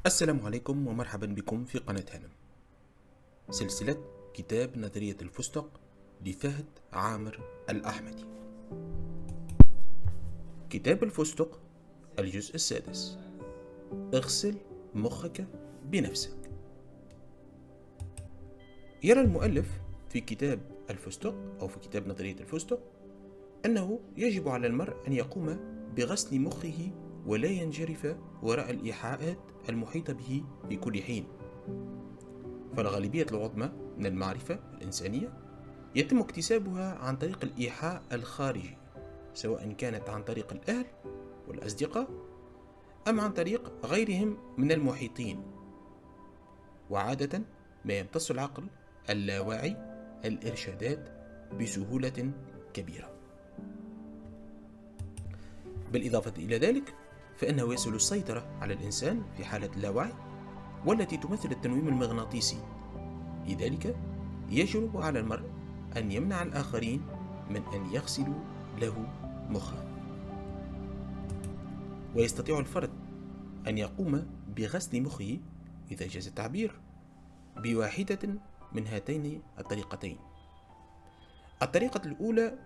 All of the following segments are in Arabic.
السلام عليكم ومرحبا بكم في قناة هانم. سلسلة كتاب نظرية الفستق لفهد عامر الأحمدي. كتاب الفستق الجزء السادس. اغسل مخك بنفسك. يرى المؤلف في كتاب الفستق أو في كتاب نظرية الفستق أنه يجب على المرء أن يقوم بغسل مخه ولا ينجرف وراء الإيحاءات المحيطة به في كل حين، فالغالبية العظمى من المعرفة الإنسانية يتم اكتسابها عن طريق الإيحاء الخارجي، سواء كانت عن طريق الأهل والأصدقاء أم عن طريق غيرهم من المحيطين، وعادة ما يمتص العقل اللاواعي الإرشادات بسهولة كبيرة. بالإضافة إلى ذلك فإنه يسهل السيطرة على الإنسان في حالة اللاوعي والتي تمثل التنويم المغناطيسي، لذلك يجب على المرء أن يمنع الآخرين من أن يغسلوا له مخه. ويستطيع الفرد أن يقوم بغسل مخه، إذا جاز التعبير، بواحدة من هاتين الطريقتين. الطريقة الأولى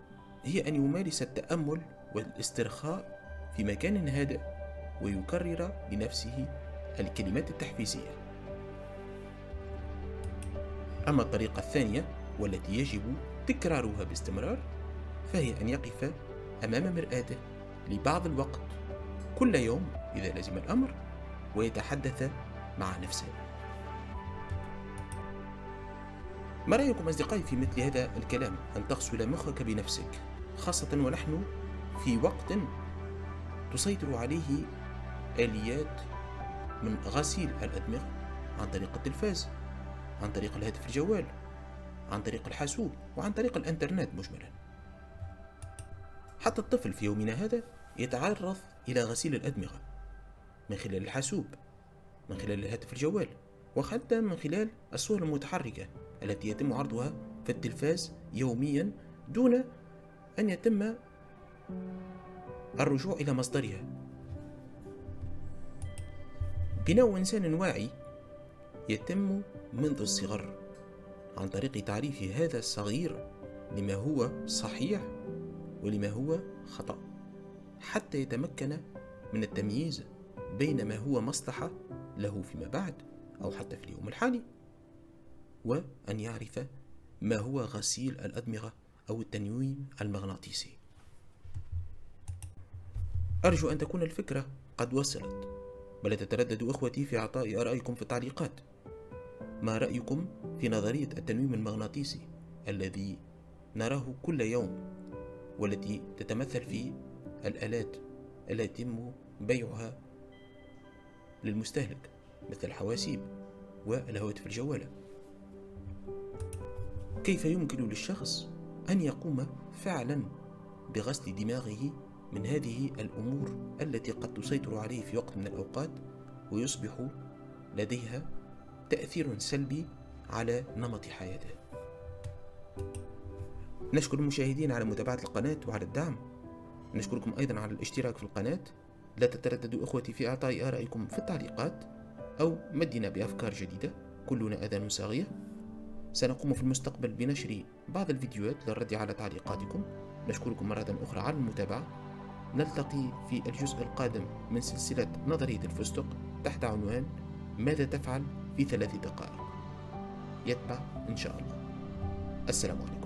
هي أن يمارس التأمل والاسترخاء في مكان هادئ ويكرر لنفسه الكلمات التحفيزية. أما الطريقة الثانية والتي يجب تكرارها باستمرار فهي أن يقف أمام مرآته لبعض الوقت كل يوم إذا لزم الأمر ويتحدث مع نفسه. ما رأيكم أصدقائي في مثل هذا الكلام، أن تغسل مخك بنفسك، خاصة ونحن في وقت تسيطر عليه آليات من غسيل الأدمغة عن طريق التلفاز، عن طريق الهاتف الجوال، عن طريق الحاسوب، وعن طريق الإنترنت مجملا. حتى الطفل في يومنا هذا يتعرض إلى غسيل الأدمغة من خلال الحاسوب، من خلال الهاتف الجوال، وحتى من خلال الصور المتحركة التي يتم عرضها في التلفاز يوميا دون أن يتم الرجوع إلى مصدرها. بناء إنسان واعي يتم منذ الصغر عن طريق تعريف هذا الصغير لما هو صحيح ولما هو خطأ، حتى يتمكن من التمييز بين ما هو مصلحة له فيما بعد أو حتى في اليوم الحالي، وأن يعرف ما هو غسيل الأدمغة أو التنويم المغناطيسي. أرجو أن تكون الفكرة قد وصلت، ولا تترددوا إخوتي في إعطاء آرائكم في التعليقات. ما رأيكم في نظرية التنويم المغناطيسي الذي نراه كل يوم، والتي تتمثل في الآلات التي يتم بيعها للمستهلك مثل الحواسيب والهواتف الجوالة؟ كيف يمكن للشخص أن يقوم فعلا بغسل دماغه من هذه الأمور التي قد تسيطر عليه في وقت من الأوقات ويصبح لديها تأثير سلبي على نمط حياته؟ نشكر المشاهدين على متابعة القناة وعلى الدعم. نشكركم أيضا على الاشتراك في القناة. لا تترددوا إخوتي في إعطاء آرائكم في التعليقات أو مدنا بأفكار جديدة، كلنا أذان صاغية. سنقوم في المستقبل بنشر بعض الفيديوهات للرد على تعليقاتكم. نشكركم مرة أخرى على المتابعة. نلتقي في الجزء القادم من سلسلة نظرية الفستق تحت عنوان ماذا تفعل في 3 دقائق، يتبع إن شاء الله. السلام عليكم.